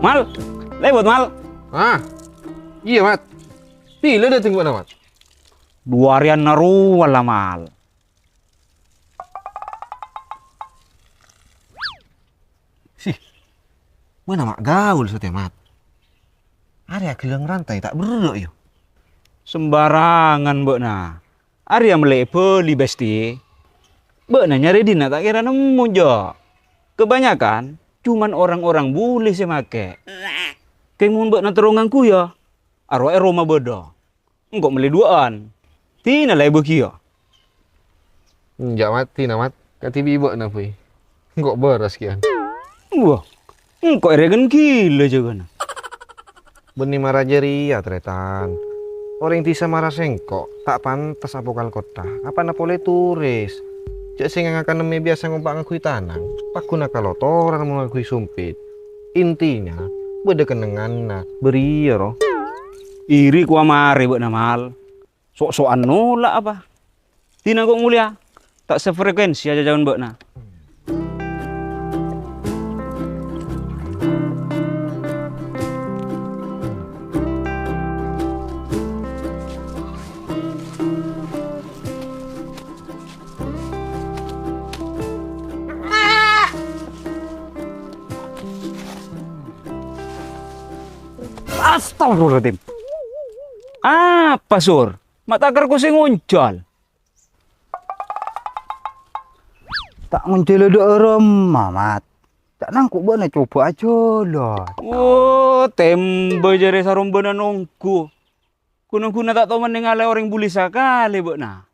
Mal, lewat mal. Ah, iya mat. Pila dah tunggu mat. 2 harian naru wala mal. Sih, mana mak gaul sote mat. Ada gelang rantai tak beruk yo. Sembarangan mbok na. Arya melek beli besti. Mbok na nyari dina tak kira nemu jo. Kebanyakan cuman orang-orang bule sih make. Keng mbok na terongangku ya. Arwah Roma bodo. Enggak meli duaan. Tina lah ibu kia. Enggak mati na mat. Kati ibu na pui. Enggak beras kian. Wah, engkau regen gila juga na. Beni marah jeri ya tretan. Orang tisa marah sengkok. Tak pantas apokal kota. Apa na boleh turis. Cak sing akan neme biasa ngompak ngakui tanang. Pakuna kalau toran mau ngakui sumpit. Intinya, beda kenangan na. Beri ya roh. Iri ku amare buat namal. Sok-sokan nolak apa? Tina kok mulia. Tak sefrekuensi aja jangan buat na. Astagfirullahaladzim. Apa sur? Matakar ko sing nguncol. Tak nguncol ada orang mamat. Tak nangkuk bona coba aja lah. Oh, tembe jare sarombana nongku. Kunung-kuna tak tahu meninggal orang buli sakali, Bok na.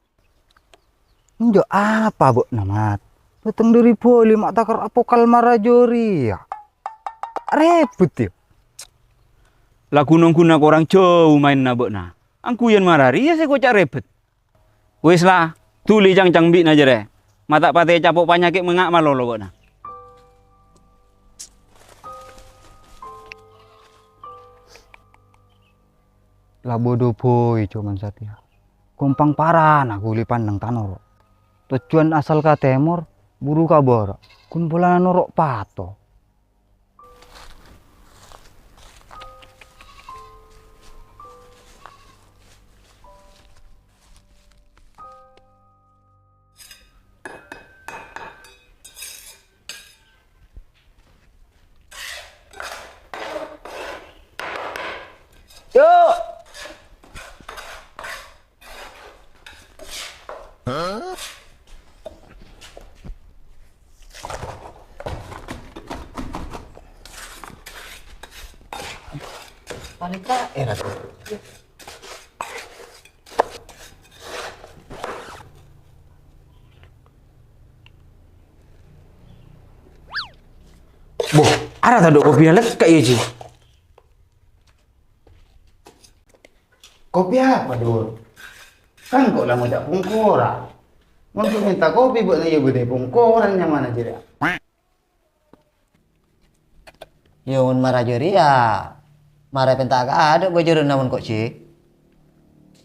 Njo apa bok namat? Datang dari Bali mak takar apokal marajori ya. Repot ya. Lah kunung-kuna korang jauh main na, Bok na. Angku yang marari ya saya kocak repet. Wis lah, tuli cang-cang bik na jere. Mata pate capok panyakit mengak malolo, Bok na. Lah bodoh boy cuman satya. Kompang parah nak guli pandang tanoro. Tujuan asal ka temor, buru kabar. Kumpulan norok pato. Yuk. Paling era tuh. Boh, ada tak dok kopi lek kayak iya, Ci? Kopi apa dul? Kan kok lama tak pungkora. Untuk minta kopi buat nanya bude pungkorannya mana jadi? Yun marajori ya. Mara pentak ada bojor namun kok Ci.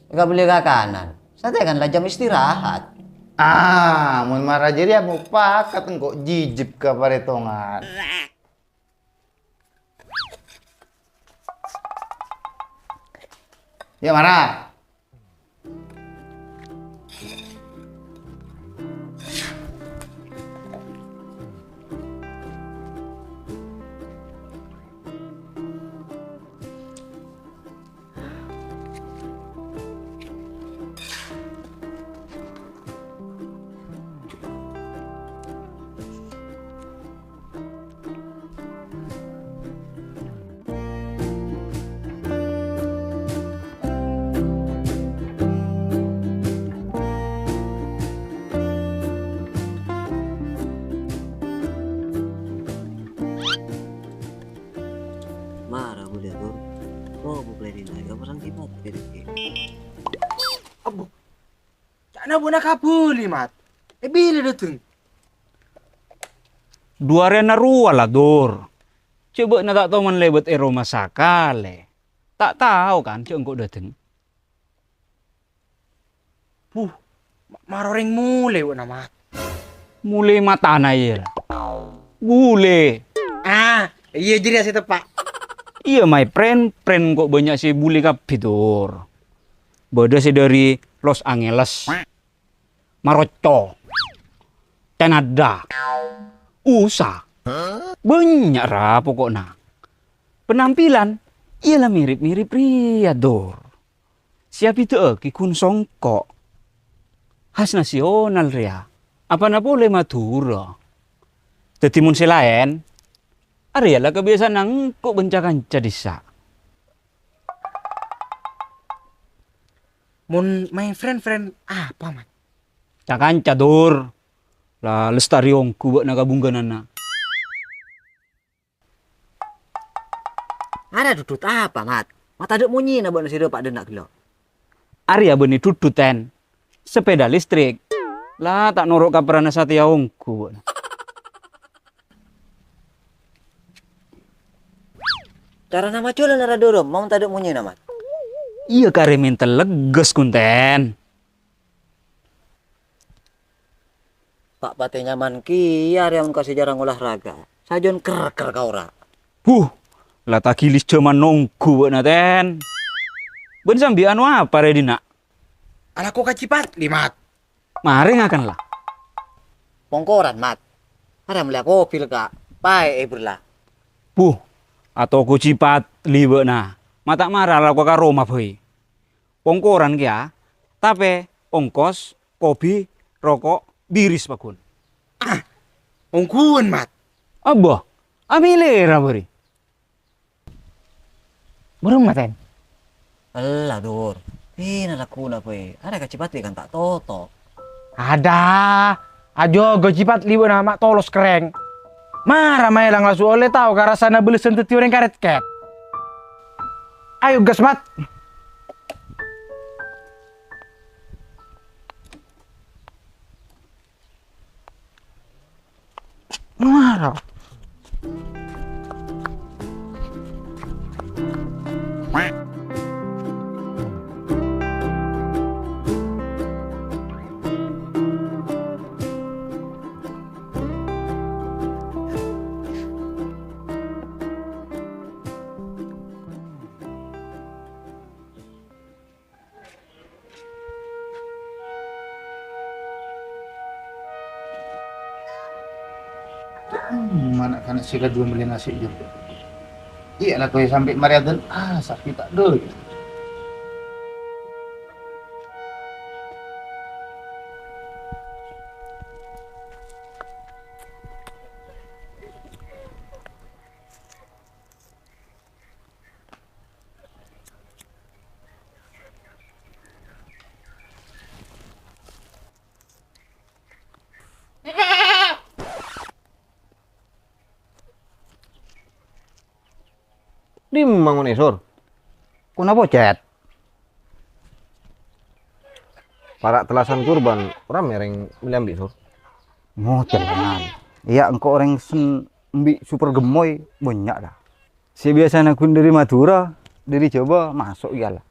Enggak boleh ke kanan. Santai kan lah jam istirahat. Ah, mun marah jadi mau pakat kok jijib ke paretongan. Ya marah. Marah boleh tuh. Oh, boleh dinai. Kamu sang kibat kiri. Abu. Cana bona kabuli mat. Bila dateng. 2 harian naru wala dor. Coba na tak tahu man lebet Roma sakale. Tak tahu kan, cok engkau dateng. Maroreng mule wana mat. Mulai mata na iya. Gule. Ah, iya jadi asih tepak. Iya my friend kok banyak sih bule kapitur. Beda sih dari Los Angeles, Maroco, Canada, USA. Banyak lah pokoknya. Penampilan ialah mirip-mirip pria dor. Siap itu Ki Kun Songkok. Khas nasional ria. Apa na boleh Madura. Tetimun selain, area lah kebiasaan nang kok bencakan cadisa. Mun main friend apa mat? Cakan cadur. Lah lestariong kubak nakabungganana. Ada tutut apa, Mat? Mat ada munyi na buat nasi pak denak lo. Area beni tututen. Sepeda listrik. Lah tak norok kaperana satiaongku. Cara nama culan nara dorong, mau tak ada munyi na, Mat? Iya kare minta leges kunten. Pak pate nyaman kiar yang kasih jarang olahraga. Sajon ker kau ora. Lah tak kilis cuman nongku buat naten. Ben sambi anu apa redina? Ala kok kacipat limat. Mari ngakan lah. Pongkoran, Mat. Ada melihat kopi lega. Pai berlah. Atau ku cipat libe na. Mata marah lah kau Roma boy. Pongkoran kia. Tapi ongkos, kopi, rokok, biris pakun. Ongkuan mat. Abah, amilera beri. Burung maten. Alah dur. Ina lakuna pai. Ada kacipat kan tak toto. Ada. Ajo gocipat libo nama tolos kereng. Marah may lang lasu oleh tahu karasana beli sentuh orang karet ket. Ayo gas mat. Marah. Mana kan sila dua beli nasi juga. Iya lah kau sampai Mariaden sakit tak dulu. Di mangun esor. Kenapa cet? Para telasan kurban orang mereng melambi sur. Ngocel kan. Iya engkau orang sembi super gemoy banyak dah. Si biasa aku dari Madura, dari Jawa masuk iyalah.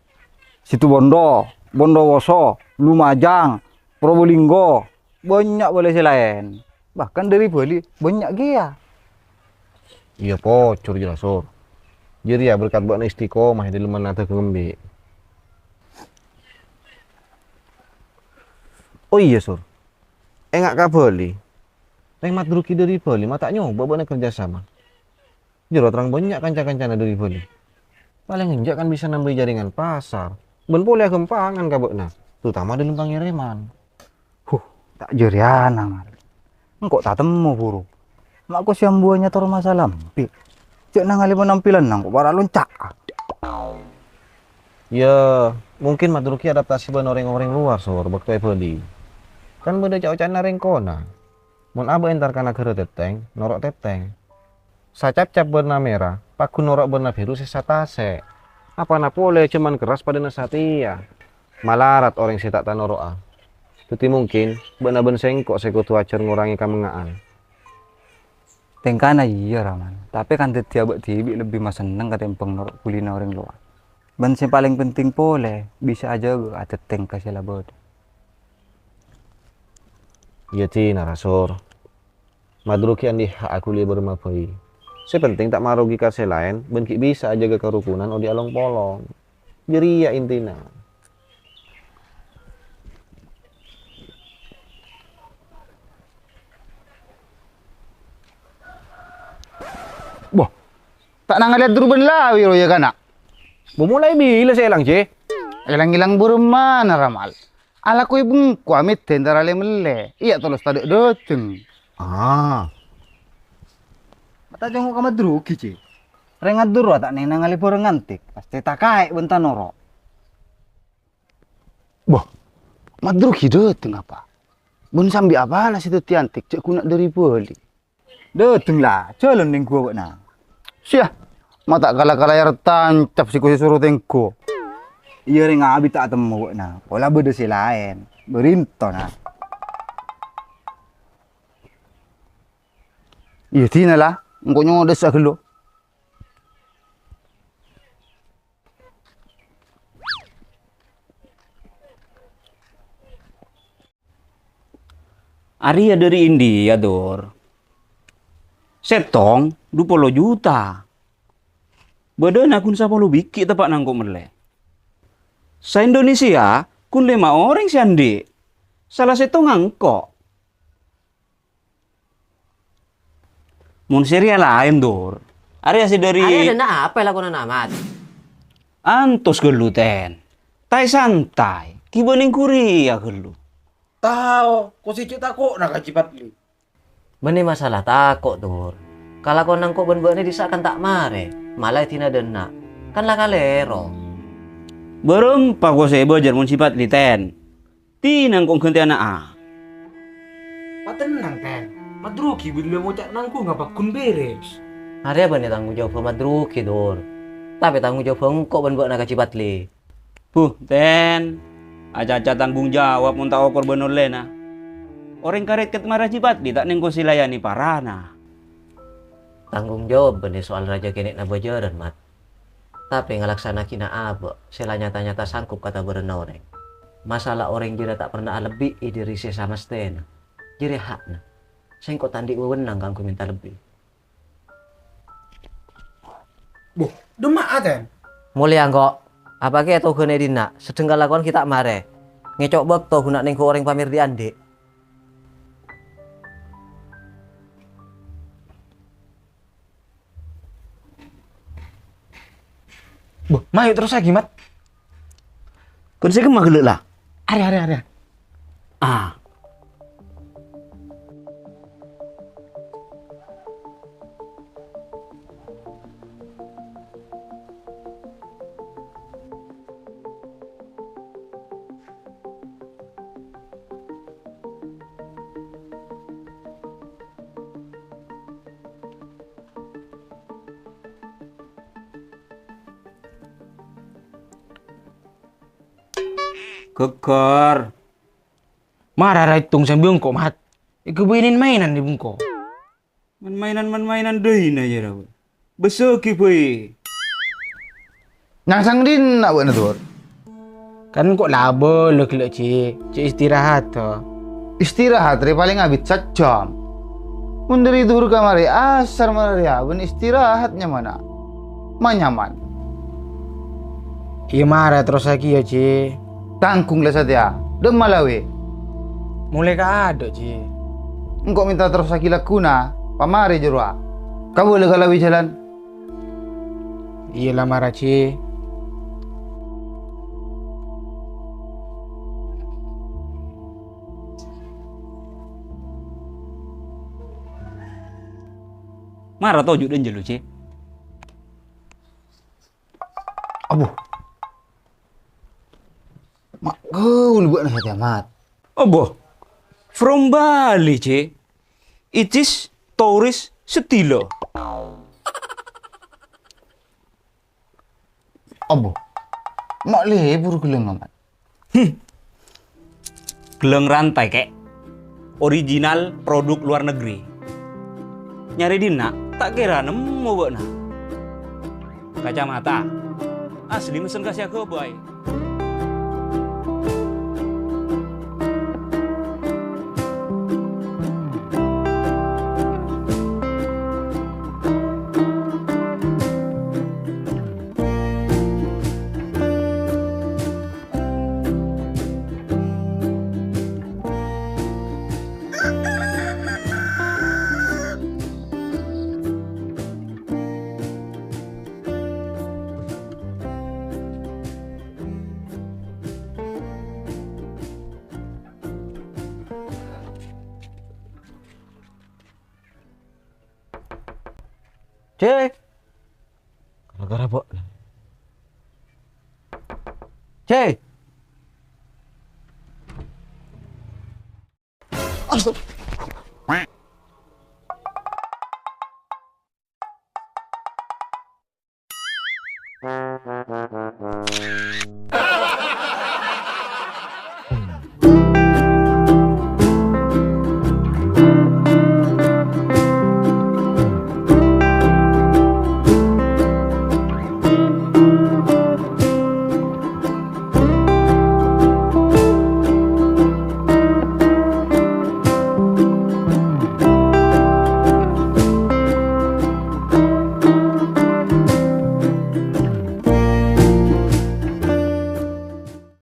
Situ Bondo, Bondowoso, Lumajang, Probolinggo, banyak boleh selain. Bahkan dari Bali banyak gia. Iya pocur jelas sur. Jadi ya berkat buat istiqomah di lemah nata kembi. Oh iya sur. Enggak ka Bali. Neng mat druki dari Bali, mata nyoba buat kerja sama. Jero terang banyak kanca-kancana dari Bali. Paling enjak kan bisa nambah jaringan pasar. Ben boleh kempangan kabukna, terutama di Lempang Yereman. Tak jeriana. Engkau tak temu buru. Mak kau siam buahnya tor masalah. Cek nang ali penampilan nang kok para loncak. Ya, mungkin madruki adaptasi ban orang-orang luar sur, waktu Bali. Kan beda cak-cak nareng kona. Mun aba entar kana kere teteng, norok teteng. Sacap-cap berna merah, paku norok berna biru sesatase. Apa na boleh cuman keras pada nasatia. Malarat orang si tak tanoroa. Tuti mungkin benar-benar sengkok sekutu acer ngurangi kemengaan. Tengkana iya Raman. Tapi kan tiap tibi lebih mas seneng ketimbang norok kuliner orang luar. Dan yang paling penting boleh bisa aja ada teng kasih labot. Iya ti narasor. Madruki andi hak aku li bermapai. Sepenting tak marugi kase lain, ben ki bisa jaga kerukunan di along polong. Jeria intina. Boh, tak nang lihat turban lawi ro ya kana. Mulai bila saya elang, Ce? Ilang-ilang burung mana ramal. Ala ko ibung ko amit tendara le mele. Iya tolos tadi doteng. Ah, Mata jong ka madrugi ci. Rengat duro tak neng nangali burung ngantik. Pasti tak kae bentan noro. Boh, madrugi doteng apa? Bun sambi apa lah situ tiantik cek kunak dari beli. Doteng lah, jalan ning gua na. Sia, mata kala-kala yar tancap si kusi suruh tengko. Iya ring abi tak temu na. Pola beda si lain. Berinto na. Iya tina lah. Engko nyodes agelo. Arya dari India, Dor. Setong 20 juta. Badan akun sapa lu biki tepak nangkok mele. Sa Indonesia kun 5 orang si andi. Salah setong angkok. Mun serial lain, Dor. Arya si dari Ada dana apa yang lakukan amat? Antos geluten. Tai santai. Kibaning kuria gelu. Tahu, kok si cita kok nak cipat li. Beni masalah takut tur. Kalau kau nangkok ben-ben disakan tak mare, malah tina dena. Kan lah kalero. Berempa ko sa ibo jar mun sifat liten. Tinang kong ganti anak ah. Patenang ten. Madrugi bila mau cak nangku ngapa kun beres. Hari beni tanggung jawab madruki tur. Tapi tanggung jawab engkau ben-ben nak cipat li. Ten. Aja-aja tanggung jawab mun tak okor benor lena. Orang karet ket marah cipat di tak nengko silayani parana. Tanggung jawab beni soal raja kenek na bajaran mat. Tapi ngalaksana kina abo, sela nyata-nyata sangkup kata berena orang. Masalah orang jira tak pernah lebih diri si sama stena. Jiri hakna. Sengko tandi wewenang kangku minta lebih. Boh, demak aten. Mulia kok. Apa ke to gene dina? Sedeng lakon kita mare. Ngecok bek to guna ning orang pamir di andik. Boh, mayu terus lagi mat. Kun saya kemah gelek lah. Are. Ah. Keker. Marah raitung sambil engkau mat. Ikebinin mainan di bungko. Mainan deui na jera. Beseki peuy. Nang sang din nak buat tur. Kan kok labo lek ci istirahat to. Istirahat re paling abis sejam. Mun dari dur kamari asar maria ben istirahatnya mana? Manyaman. Iya marah terus lagi ya ci. Tangkung lah saja. Dem malawe. Mulai ka ada ci. Engkau minta terus lagi lakuna. Pamari jurua. Kamu boleh kalawi jalan. Iya lah marah ci. Marah tojuk dan jelu ci. Abu. Mak kau buat nak saja mat. Oh boh. From Bali ci. It is tourist setilo. Abu. Mak lebur geleng amat. Geleng rantai kek. Original produk luar negeri. Nyari dina tak kira nemu bokna. Kacamata. Asli mesen kasih aku boy. C. Gara-gara Bok. C. Astaga.